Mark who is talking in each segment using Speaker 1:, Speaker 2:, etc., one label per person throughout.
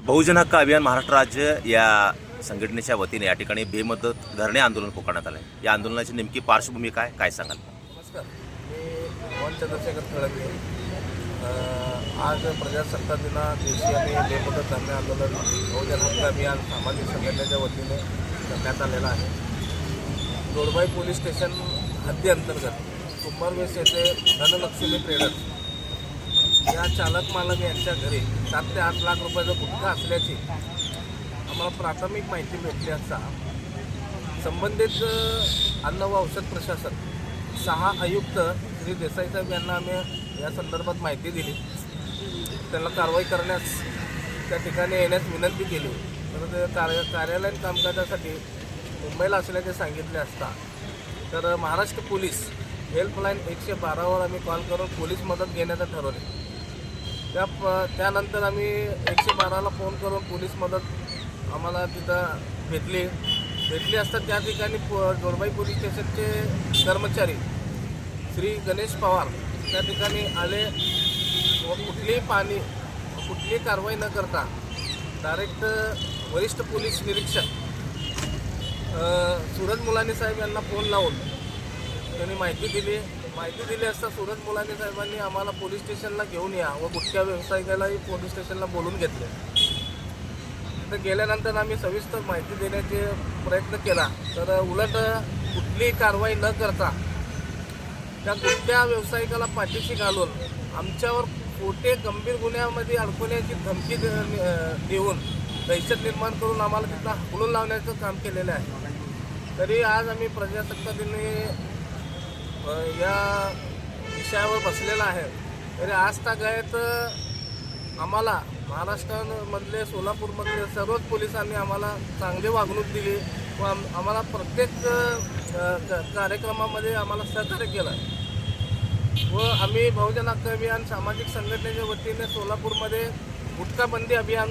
Speaker 1: बहुजन हक्क अभियान महाराष्ट्र राज्य या संघटनेच्या वतीने या ठिकाणी बेमुदत धरणे आंदोलन पुकारण्यात आलं आहे। या आंदोलनाची नेमकी पार्श्वभूमी काय सांगाल?
Speaker 2: नमस्कार, मी मोहन चंद्रशेखर खळगे। आज प्रजासत्ताक दिवशी आम्ही बेमुदत धरणे आंदोलन बहुजन हक्क अभियान सामाजिक संघटनेच्या वतीने करण्यात आलेलं आहे। जोडबाई पोलीस स्टेशन हद्दीअंतर्गत कुंभारवेस येथे धनलक्ष्मी ट्रेडर्स या चालक मालक यांच्या घरी 7 ते 8 लाख रुपयाचा गुटखा असल्याची आम्हाला प्राथमिक माहिती भेटली असता संबंधित अन्न व औषध प्रशासन 6 आयुक्त श्री देसाई साहेब यांना आम्ही या संदर्भात माहिती दिली। त्यांना कारवाई करण्यास त्या ठिकाणी येण्यास विनंती केली, तर कार्यालयीन कामकाजासाठी मुंबईला असल्याचे सांगितले असता तर महाराष्ट्र पोलीस हेल्पलाईन 112वर आम्ही कॉल करून पोलीस मदत घेण्याचं ठरवले। त्यानंतर आम्ही 112ला फोन करून पोलीस मदत आम्हाला तिथं भेटली असता त्या ठिकाणी जोडबाई पोलीस स्टेशनचे कर्मचारी श्री गणेश पवार त्या ठिकाणी आले व कुठलीही कारवाई न करता डायरेक्ट वरिष्ठ पोलीस निरीक्षक सूरज मुलानी साहेब यांना फोन लावून त्यांनी माहिती दिली असता सूरज मुलानी साहेबांनी आम्हाला पोलीस स्टेशनला घेऊन या व गुटख्या व्यावसायिकालाही पोलीस स्टेशनला बोलून घेतले। तिथे गेल्यानंतर आम्ही सविस्तर माहिती देण्याचे प्रयत्न केला, तर उलट कुठलीही कारवाई न करता त्या गुटख्या व्यावसायिकाला पाठीशी घालून आमच्यावर खोटे गंभीर गुन्ह्यामध्ये अडकवण्याची धमकी देऊन दहशत निर्माण करून आम्हाला तिथं हाकलून लावण्याचं काम केलेलं आहे। तरी आज आम्ही प्रजासत्ताक दिनी या विषयावर बसलेला आहे, तरी आज तागायत आम्हाला महाराष्ट्रामधले सोलापूरमधले सर्वच पोलिसांनी आम्हाला चांगली वागणूक दिली व आम्हाला प्रत्येक कार्यक्रमामध्ये आम्हाला सहकार्य केलं व आम्ही बहुजन हक्क अभियान सामाजिक संघटनेच्या वतीने सोलापूरमध्ये गुटखाबंदी अभियान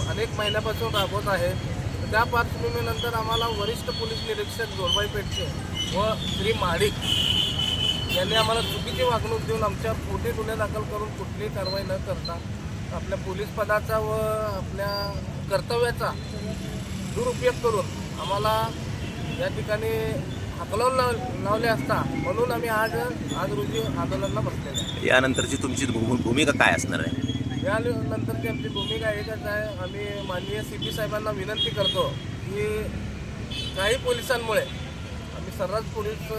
Speaker 2: अनेक महिन्यापासून राबवत आहे। त्या पार्श्वभूमीनंतर आम्हाला वरिष्ठ पोलीस निरीक्षक जोडबाई पेठचे व श्री महाडिक यांनी आम्हाला चुकीची वागणूक देऊन आमच्यावर खोटे गुन्हे दाखल करून कुठलीही कारवाई न करता आपल्या पोलीस पदाचा व आपल्या कर्तव्याचा दुरुपयोग करून आम्हाला या ठिकाणी हाकलून लावले असता म्हणून आम्ही आज रोजी आंदोलनाला बसलेलो।
Speaker 1: यानंतरची तुमची भूमिका काय असणार आहे?
Speaker 2: यानंतरची आमची भूमिका एकच आहे, आम्ही माननीय CP साहेबांना विनंती करतो की काही पोलिसांमुळे, आम्ही सर्रास पोलीस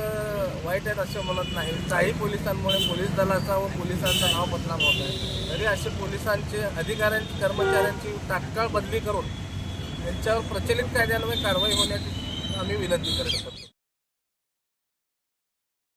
Speaker 2: वाईट आहेत असं म्हणत नाही, काही पोलिसांमुळे पोलीस दलाचा व पोलिसांचं नाव बदनाम होत आहे, तरी असे पोलिसांचे अधिकाऱ्यांची कर्मचाऱ्यांची तात्काळ बदली करून यांच्यावर प्रचलित कायद्यान्वये कारवाई होण्याची आम्ही विनंती करत असतो।